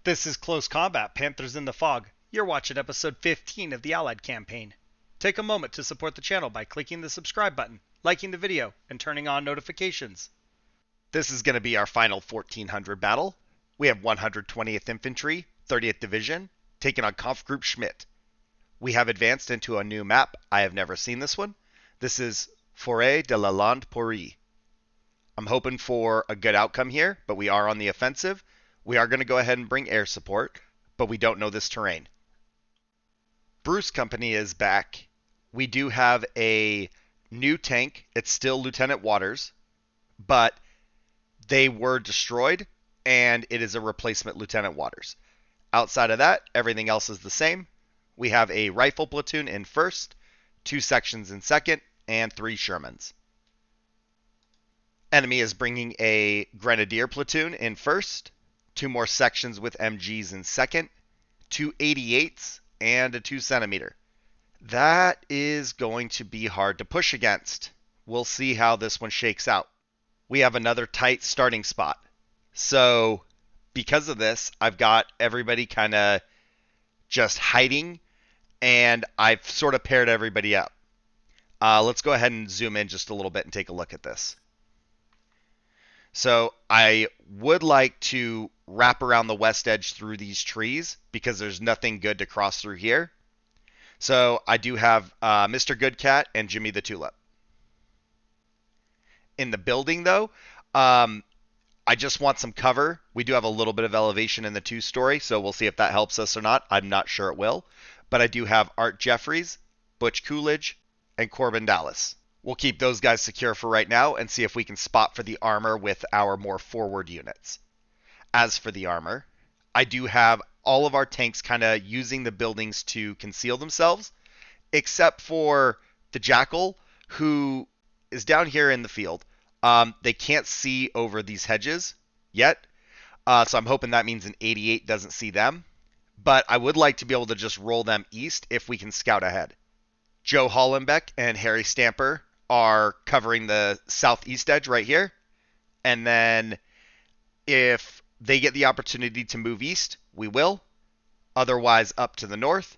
This is Close Combat Panthers in the Fog. You're watching episode 15 of the Allied campaign. Take a moment to support the channel by clicking the subscribe button, liking the video, and turning on notifications. This is going to be our final 1400 battle. We have 120th Infantry, 30th Division, taking on Conf Group Schmidt. We have advanced into a new map. I have never seen this one. This is Foret de la Lande Pourrie. I'm hoping for a good outcome here, but we are on the offensive. We are going to go ahead and bring air support, but we don't know this terrain. Bruce Company is back. We do have a new tank. It's still Lieutenant Waters, but they were destroyed, and it is a replacement Lieutenant Waters. Outside of that, everything else is the same. We have a rifle platoon in first, 2 sections in second, and 3 Shermans. Enemy is bringing a Grenadier platoon in first, 2 more sections with MGs in second, 2 88s, and a 2 centimeter. That is going to be hard to push against. We'll see how this one shakes out. We have another tight starting spot. So, because of this, I've got everybody kind of just hiding, and I've sort of paired everybody up. Let's go ahead and zoom in just a little bit and take a look at this. So I would like to wrap around the west edge through these trees because there's nothing good to cross through here. So I do have Mr. Goodcat and Jimmy the Tulip. In the building, though, I just want some cover. We do have a little bit of elevation in the 2-story, so we'll see if that helps us or not. I'm not sure it will. But I do have Art Jeffries, Butch Coolidge, and Corbin Dallas. We'll keep those guys secure for right now and see if we can spot for the armor with our more forward units. As for the armor, I do have all of our tanks kind of using the buildings to conceal themselves, except for the Jackal, who is down here in the field. They can't see over these hedges yet, so I'm hoping that means an 88 doesn't see them. But I would like to be able to just roll them east if we can scout ahead. Joe Hollenbeck and Harry Stamper are covering the southeast edge right here. And then if they get the opportunity to move east, we will. Otherwise, up to the north.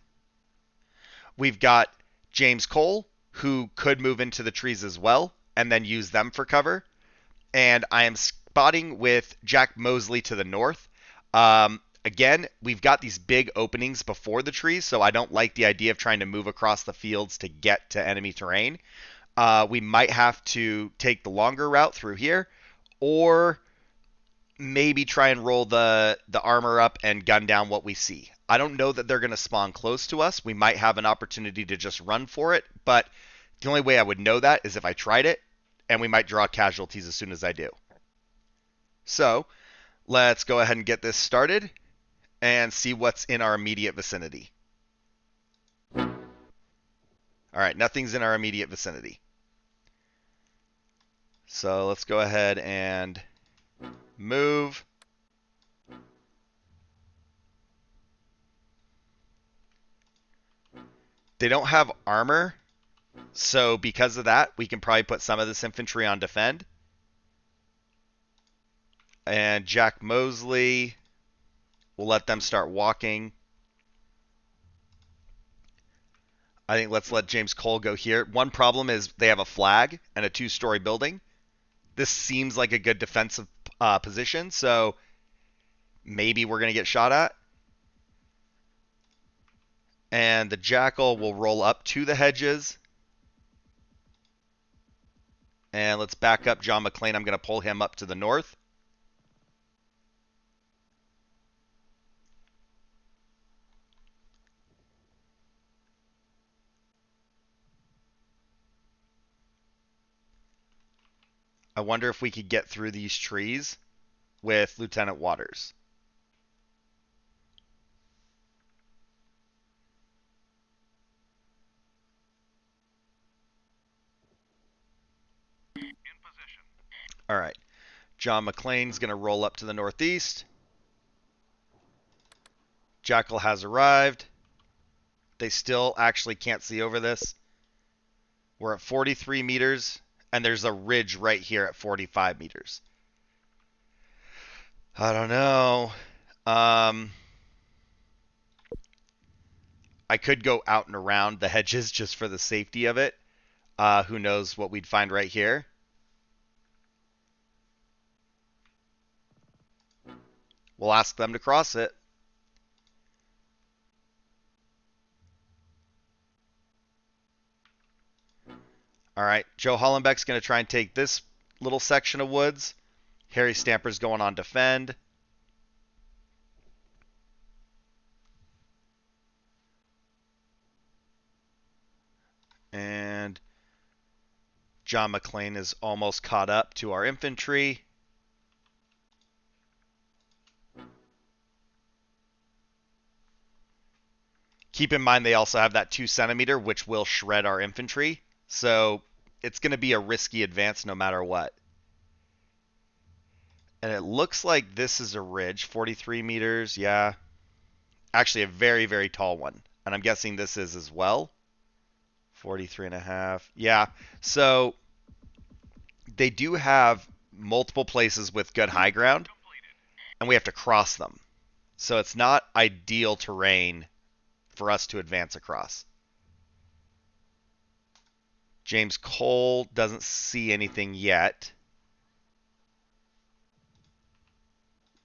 We've got James Cole, who could move into the trees as well, and then use them for cover. And I am spotting with Jack Mosley to the north. Again, we've got these big openings before the trees, so I don't like the idea of trying to move across the fields to get to enemy terrain. We might have to take the longer route through here, or maybe try and roll the armor up and gun down what we see. I don't know that they're going to spawn close to us. We might have an opportunity to just run for it, but the only way I would know that is if I tried it, and we might draw casualties as soon as I do. So, let's go ahead and get this started and see what's in our immediate vicinity. Alright, nothing's in our immediate vicinity. So let's go ahead and move. They don't have armor, so because of that, we can probably put some of this infantry on defend. And Jack Mosley, we'll let them start walking. I think let's let James Cole go here. One problem is they have a flag and a 2-story building. This seems like a good defensive position, so maybe we're going to get shot at. And the Jackal will roll up to the hedges. And let's back up John McClane. I'm going to pull him up to the north. I wonder if we could get through these trees with Lieutenant Waters. All right. John McClane's going to roll up to the northeast. Jackal has arrived. They still actually can't see over this. We're at 43 meters, and there's a ridge right here at 45 meters. I don't know. Um, I could go out and around the hedges just for the safety of it. Who knows what we'd find right here. We'll ask them to cross it. All right, Joe Hollenbeck's going to try and take this little section of woods. Harry Stamper's going on defend. And John McClane is almost caught up to our infantry. Keep in mind they also have that 2 centimeter, which will shred our infantry. So it's going to be a risky advance no matter what. And it looks like this is a ridge, 43 meters. Yeah. Actually, a very, very tall one. And I'm guessing this is as well. 43 and a half. Yeah. So they do have multiple places with good high ground, and we have to cross them. So it's not ideal terrain for us to advance across. James Cole doesn't see anything yet.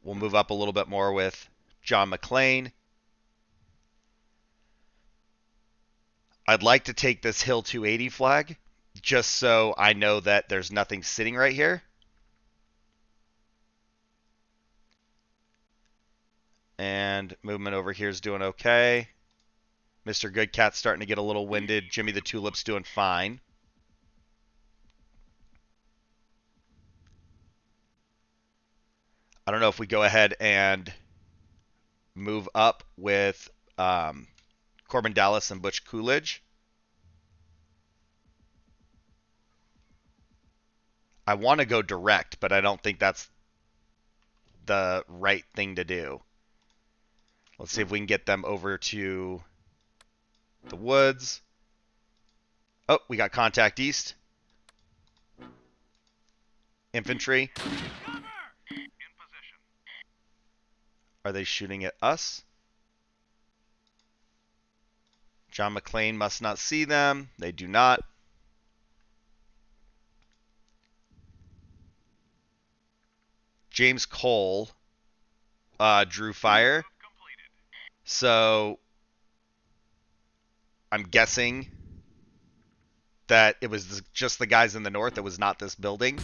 We'll move up a little bit more with John McClane. I'd like to take this Hill 280 flag just so I know that there's nothing sitting right here. And movement over here is doing okay. Mr. Goodcat's starting to get a little winded. Jimmy the Tulip's doing fine. I don't know if we go ahead and move up with Corbin Dallas and Butch Coolidge. I want to go direct, but I don't think that's the right thing to do. Let's see if we can get them over to the woods. Oh, we got contact east. Infantry. Are they shooting at us? John McClane must not see them. They do not. James Cole drew fire. So I'm guessing that it was just the guys in the north. It was not this building.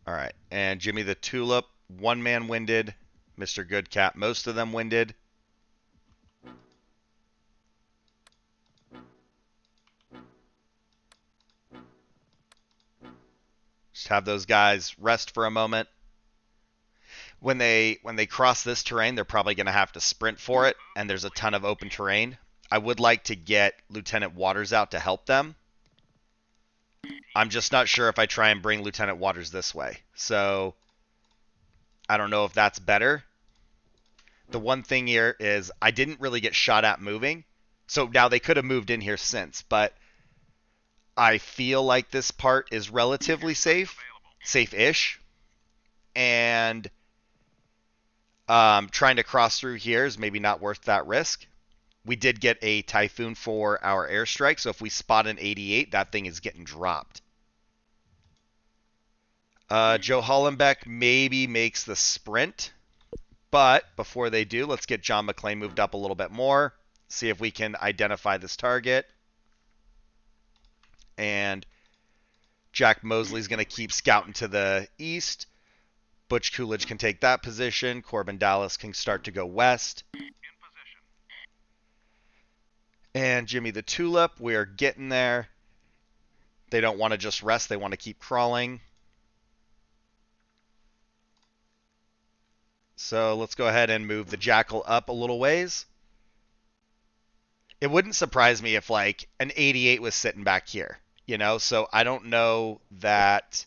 All right. And Jimmy the Tulip, one man winded. Mr. Goodcat, most of them winded. Just have those guys rest for a moment. When they cross this terrain, they're probably going to have to sprint for it, and there's a ton of open terrain. I would like to get Lieutenant Waters out to help them. I'm just not sure if I try and bring Lieutenant Waters this way. So I don't know if that's better. The one thing here is I didn't really get shot at moving. So now they could have moved in here since, but I feel like this part is relatively safe-ish. And trying to cross through here is maybe not worth that risk. We did get a Typhoon for our airstrike, so if we spot an 88, that thing is getting dropped. Joe Hollenbeck maybe makes the sprint, but before they do, let's get John McClane moved up a little bit more, see if we can identify this target. And Jack Mosley's going to keep scouting to the east. Butch Coolidge can take that position. Corbin Dallas can start to go west. And Jimmy the Tulip, we're getting there. They don't want to just rest. They want to keep crawling. So let's go ahead and move the Jackal up a little ways. It wouldn't surprise me if like an 88 was sitting back here, you know? So I don't know that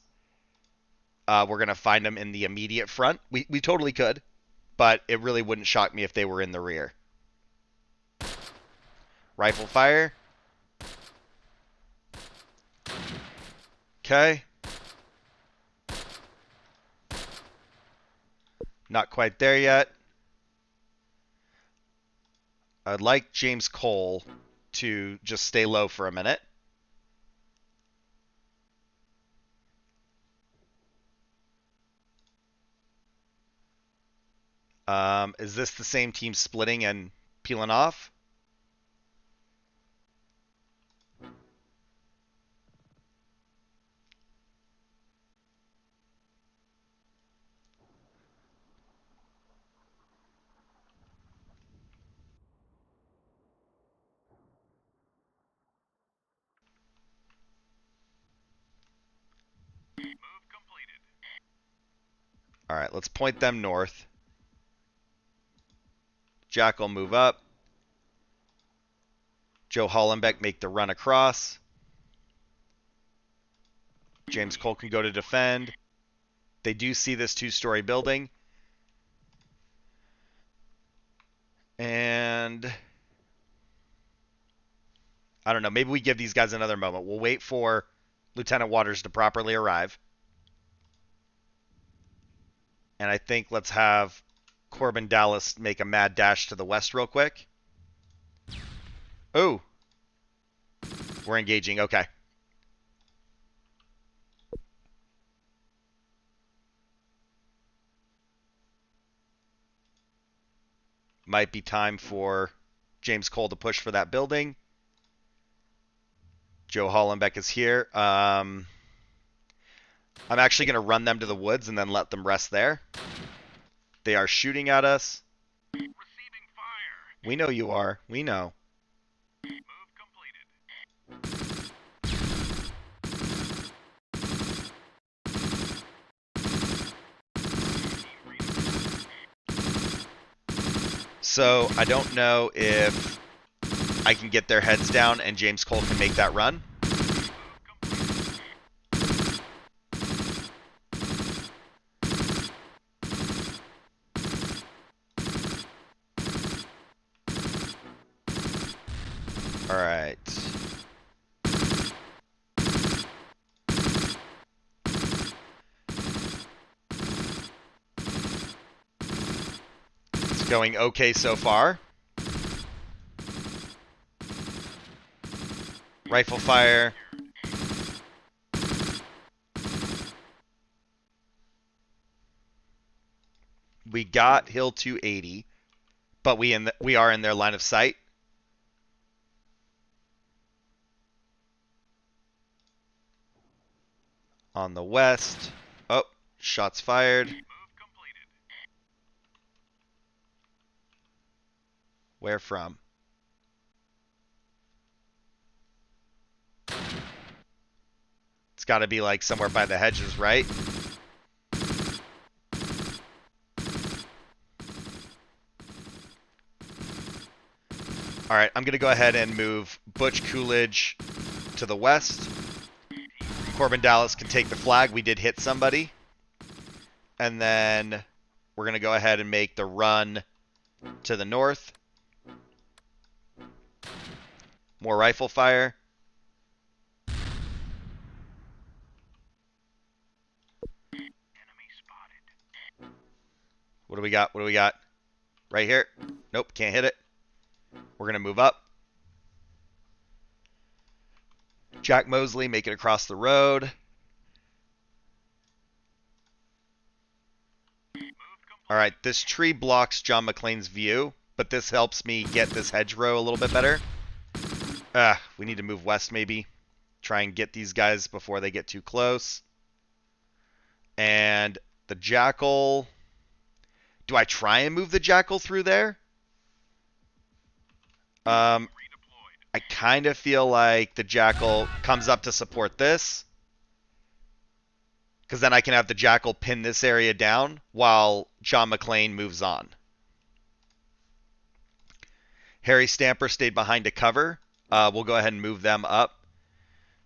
we're going to find them in the immediate front. We totally could, but it really wouldn't shock me if they were in the rear. Rifle fire. Okay. Not quite there yet. I'd like James Cole to just stay low for a minute. Is this the same team splitting and peeling off? All right, let's point them north. Jackal move up. Joe Hollenbeck make the run across. James Cole can go to defend. They do see this two-story building. And I don't know, maybe we give these guys another moment. We'll wait for Lieutenant Waters to properly arrive. And I think let's have Corbin Dallas make a mad dash to the west real quick. Oh, we're engaging. Okay. Might be time for James Cole to push for that building. Joe Hollenbeck is here. I'm actually going to run them to the woods and then let them rest there. They are shooting at us. Receiving fire. We know you are. We know. Move completed. So I don't know if I can get their heads down and James Cole can make that run. All right. It's going okay so far. Rifle fire. We got Hill 280, but we are in their line of sight. On the west. Oh, shots fired. Move completed. Where from? It's got to be like somewhere by the hedges, right? All right, I'm going to go ahead and move Butch Coolidge to the west. Corbin Dallas can take the flag. We did hit somebody. And then we're going to go ahead and make the run to the north. More rifle fire. Enemy spotted. What do we got? What do we got? Right here. Nope, can't hit it. We're going to move up. Jack Mosley, make it across the road. All right, this tree blocks John McClane's view, but this helps me get this hedgerow a little bit better. We need to move west maybe. Try and get these guys before they get too close. And the Jackal... Do I try and move the Jackal through there? I kind of feel like the Jackal comes up to support this. Because then I can have the Jackal pin this area down while John McClane moves on. Harry Stamper stayed behind to cover. We'll go ahead and move them up.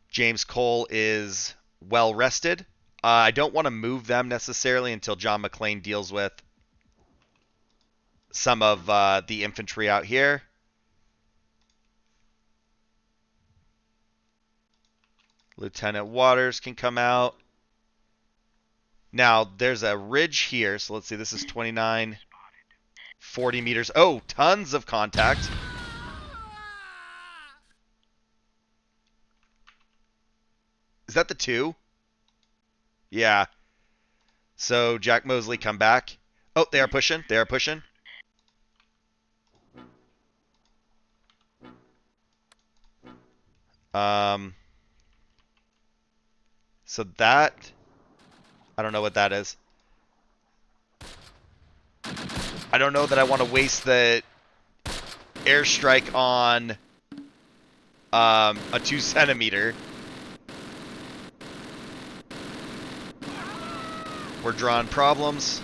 James Cole is well rested. I don't want to move them necessarily until John McClane deals with some of the infantry out here. Lieutenant Waters can come out. Now, there's a ridge here. So let's see. This is 29, 40 meters. Oh, tons of contact. Is that the 2? Yeah. So Jack Mosley come back. Oh, they are pushing. They are pushing. So that, I don't know what that is. I don't know that I want to waste the airstrike on a 2 centimeter. We're drawing problems.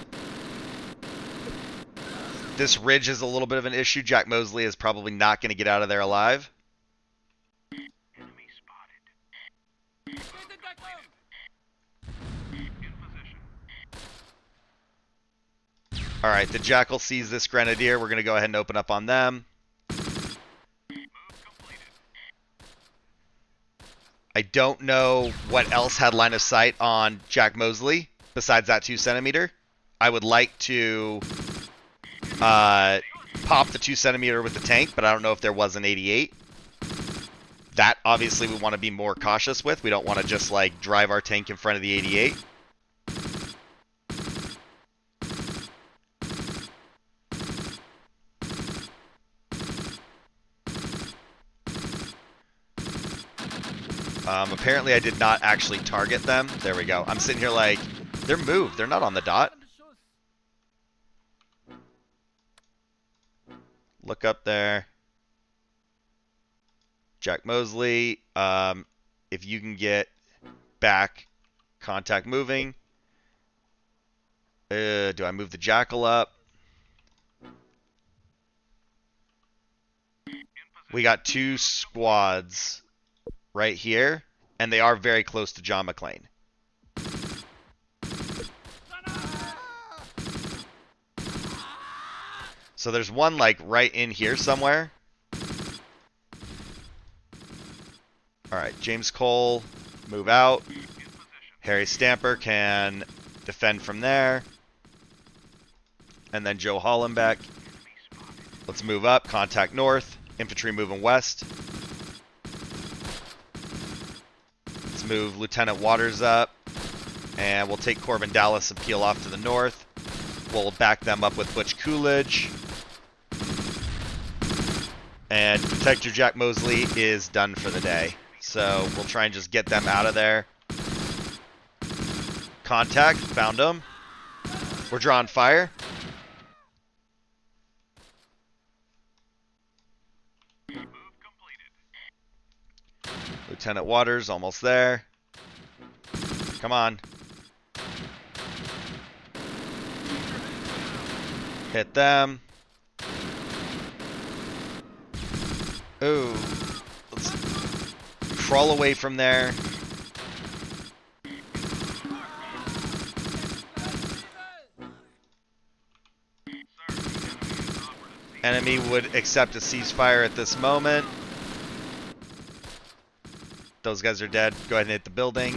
This ridge is a little bit of an issue. Jack Mosley is probably not going to get out of there alive. Enemy spotted. In position. All right, the Jackal sees this Grenadier. We're going to go ahead and open up on them. Move completed. I don't know what else had line of sight on Jack Mosley besides that 2 centimeter. I would like to pop the 2 centimeter with the tank, but I don't know if there was an 88. That obviously we want to be more cautious with. We don't want to just like drive our tank in front of the 88. Apparently I did not actually target them. There we go. I'm sitting here like, they're moved. They're not on the dot. Look up there. Jack Mosley. If you can get back, contact moving. Do I move the Jackal up? We got 2 squads right here, and they are very close to John McClane. So there's one like right in here somewhere. All right, James Cole, move out. Harry Stamper can defend from there. And then Joe Hollenbeck. Let's move up, contact north. Infantry moving west. Let's move Lieutenant Waters up. And we'll take Corbin Dallas and peel off to the north. We'll back them up with Butch Coolidge. And Detective Jack Mosley is done for the day. So we'll try and just get them out of there. Contact, found them. We're drawing fire. Move completed. Lieutenant Waters almost there. Come on. Hit them. Ooh. Let's crawl away from there. Enemy would accept a ceasefire at this moment. Those guys are dead. Go ahead and hit the building.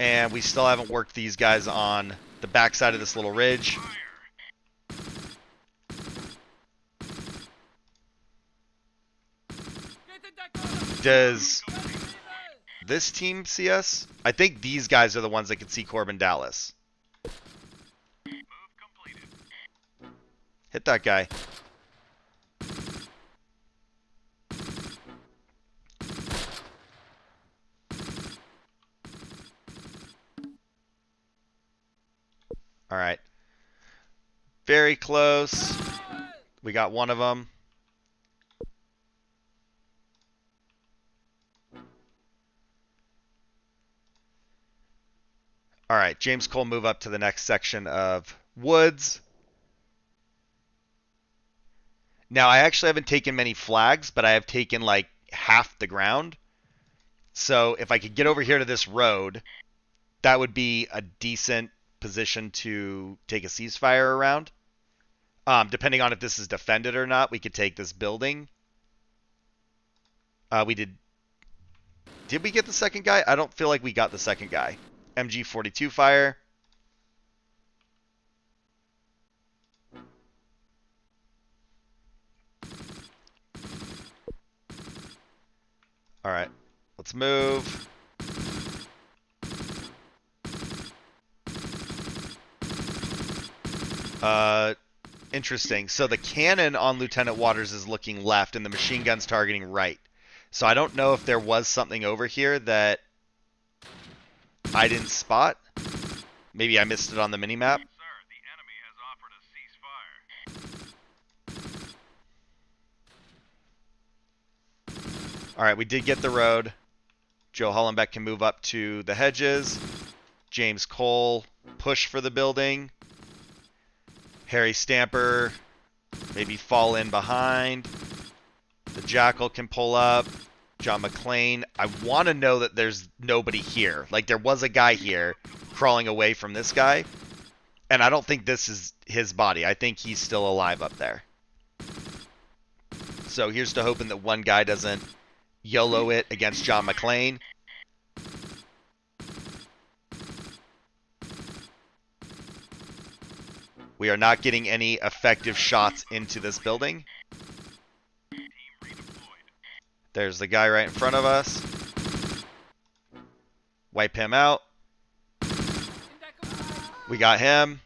And we still haven't worked these guys on the backside of this little ridge. Does this team see us? I think these guys are the ones that can see Corbin Dallas. Move completed. Hit that guy. All right. Very close. We got one of them. All right, James Cole, move up to the next section of woods. Now, I actually haven't taken many flags, but I have taken like half the ground. So if I could get over here to this road, that would be a decent position to take a ceasefire around. Depending on if this is defended or not, we could take this building. We did. Did we get the second guy? I don't feel like we got the second guy. MG42 fire. All right, let's move. Interesting. So the cannon on Lieutenant Waters is looking left, and the machine gun's targeting right. So I don't know if there was something over here that I didn't spot. Maybe I missed it on the minimap. Sir, the enemy has offered a ceasefire. All right, we did get the road. Joe Hollenbeck can move up to the hedges. James Cole push for the building. Harry Stamper maybe fall in behind. The Jackal can pull up. John McClane. I want to know that there's nobody here. Like, there was a guy here crawling away from this guy. And I don't think this is his body. I think he's still alive up there. So here's to hoping that one guy doesn't YOLO it against John McClane. We are not getting any effective shots into this building. Team redeployed. There's the guy right in front of us. Wipe him out. We got him.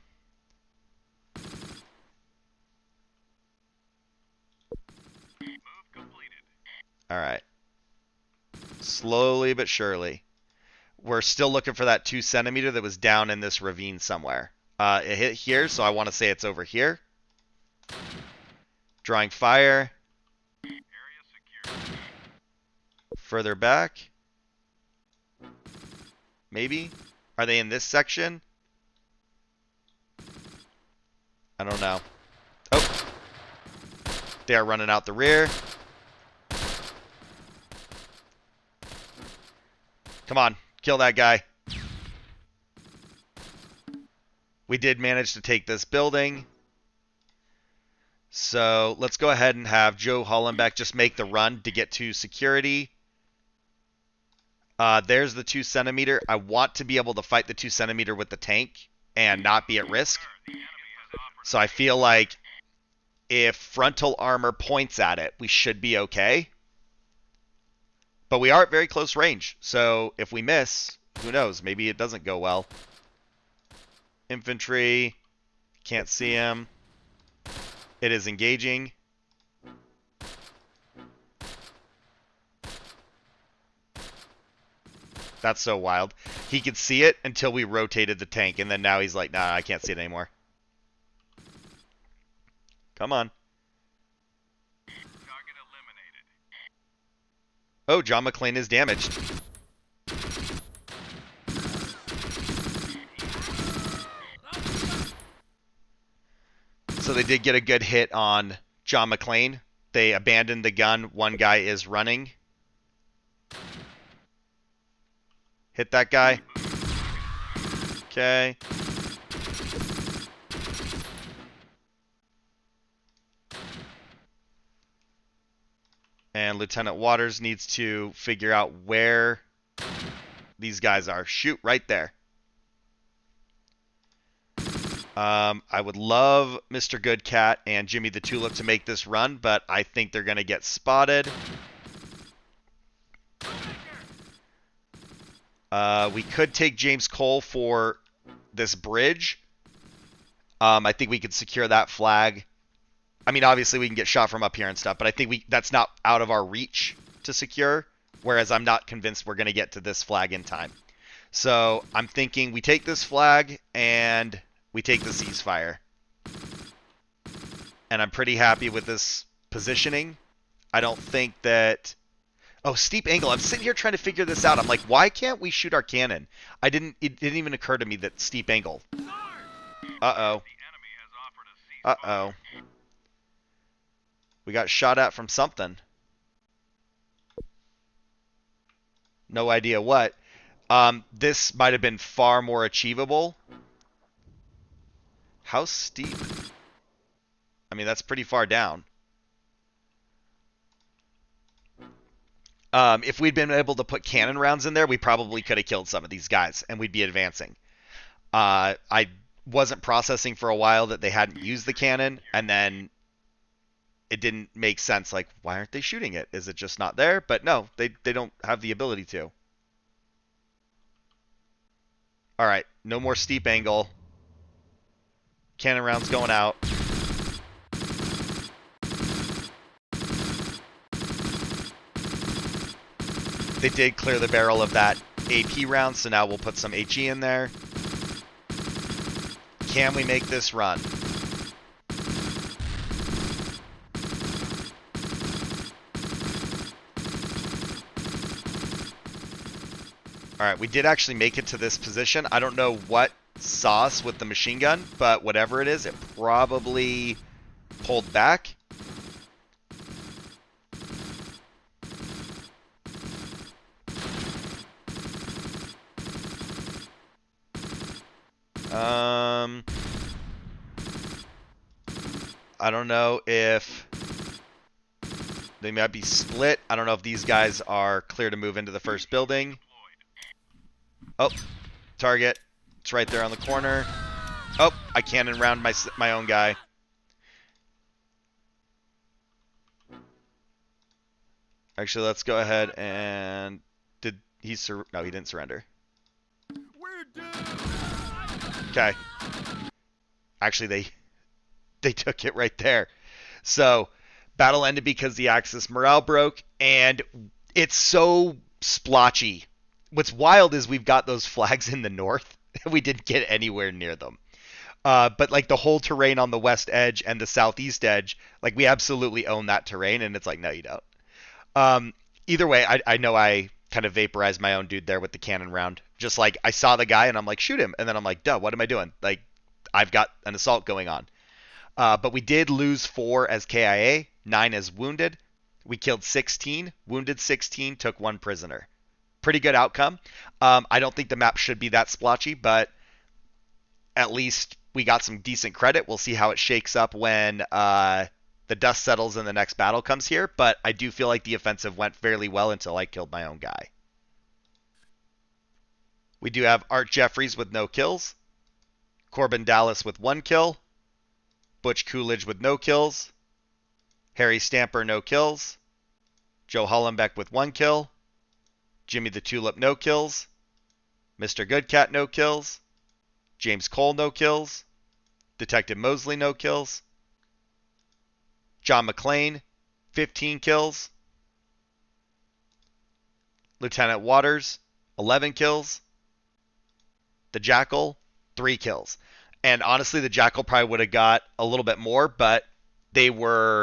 Move completed. All right. Slowly but surely. We're still looking for that 2 centimeter that was down in this ravine somewhere. It hit here, so I want to say it's over here. Drawing fire. Area secure. Further back. Maybe? Are they in this section? I don't know. Oh. They are running out the rear. Come on. Kill that guy. We did manage to take this building. So let's go ahead and have Joe Hollenbeck just make the run to get to security. There's the 2 centimeter. I want to be able to fight the 2 centimeter with the tank and not be at risk. Sir, the enemy has offered So I feel like if frontal armor points at it, we should be okay. But we are at very close range. So if we miss, who knows? Maybe it doesn't go well. Infantry. Can't see him. It is engaging. That's so wild. He could see it until we rotated the tank, and then now he's like, nah, I can't see it anymore. Come on. target eliminated. Oh, John McClane is damaged. So they did get a good hit on John McClane. They abandoned the gun. One guy is running. Hit that guy. Okay. And Lieutenant Waters needs to figure out where these guys are. Shoot, right there. I would love Mr. Goodcat and Jimmy the Tulip to make this run, but I think they're going to get spotted. We could take James Cole for this bridge. I think we could secure that flag. I mean, obviously we can get shot from up here and stuff, but I think that's not out of our reach to secure, whereas I'm not convinced we're going to get to this flag in time. So I'm thinking we take this flag and we take the ceasefire. And I'm pretty happy with this positioning. I don't think that... Oh, steep angle. I'm sitting here trying to figure this out. I'm like, why can't we shoot our cannon? It didn't even occur to me that steep angle. Uh-oh. The enemy has offered a ceasefire. Uh-oh. We got shot at from something. No idea what. This might have been far more achievable. How steep? I mean, that's pretty far down. If we'd been able to put cannon rounds in there, we probably could have killed some of these guys, and we'd be advancing. I wasn't processing for a while that they hadn't used the cannon, and then it didn't make sense. Like, why aren't they shooting it? Is it just not there? But no, they don't have the ability to. All right, no more steep angle. Cannon rounds going out. They did clear the barrel of that AP round, so now we'll put some HE in there. Can we make this run? Alright, we did actually make it to this position. I don't know what saw us with the machine gun, but whatever it is, it probably pulled back. I don't know if they might be split. I don't know if these guys are clear to move into the first building. Oh, target. It's right there on the corner. Oh, I cannon round my own guy. Actually, let's go ahead and... Did he no, he didn't surrender. Okay. Actually, they took it right there. So, battle ended because the Axis morale broke, and it's so splotchy. What's wild is we've got those flags in the north, and we didn't get anywhere near them. But like the whole terrain on the west edge and the southeast edge, like we absolutely own that terrain, and it's like, no, you don't. Either way, I know I kind of vaporized my own dude there with the cannon round. Just like I saw the guy and I'm like, shoot him. And then I'm like, duh, what am I doing? Like, I've got an assault going on. But we did lose 4 as KIA, 9 as wounded. We killed 16, wounded 16, took 1 prisoner. Pretty good outcome. I don't think the map should be that splotchy, but at least we got some decent credit. We'll see how it shakes up when the dust settles and the next battle comes here, but I do feel like the offensive went fairly well until I killed my own guy. We do have Art Jeffries with no kills, Corbin Dallas with 1 kill, Butch Coolidge with no kills, Harry Stamper no kills, Joe Hollenbeck with 1 kill, Jimmy the Tulip no kills, Mr. Goodcat no kills, James Cole no kills, Detective Mosley no kills, John McClane 15 kills, Lieutenant Waters 11 kills, the Jackal 3 kills. And honestly, the Jackal probably would have got a little bit more, but I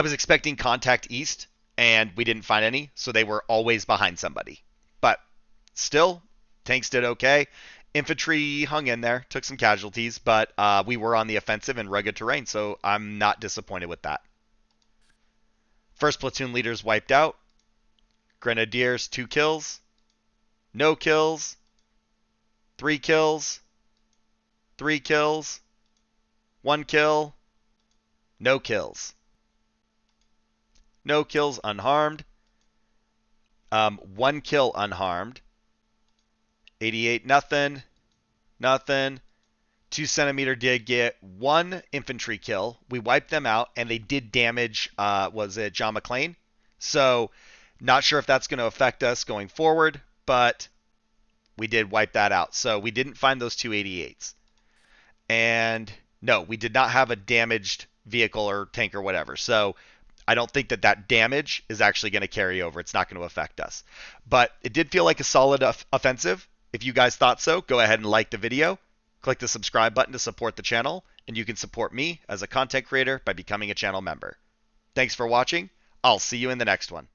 was expecting contact east, and we didn't find any, so they were always behind somebody. But still, tanks did okay. Infantry hung in there, took some casualties, but we were on the offensive in rugged terrain, so I'm not disappointed with that. First platoon leaders wiped out. Grenadiers 2 kills. No kills. 3 kills. 3 kills. 1 kill. No kills. No kills unharmed. 1 kill unharmed. 88 nothing. Nothing. 2 centimeter did get 1 infantry kill. We wiped them out, and they did damage, was it John McClane? So, not sure if that's going to affect us going forward, but we did wipe that out. So, we didn't find those 2 88s. And no, we did not have a damaged vehicle or tank or whatever. So, I don't think that damage is actually going to carry over. It's not going to affect us. But it did feel like a solid offensive. If you guys thought so, go ahead and like the video. Click the subscribe button to support the channel, and you can support me as a content creator by becoming a channel member. Thanks for watching. I'll see you in the next one.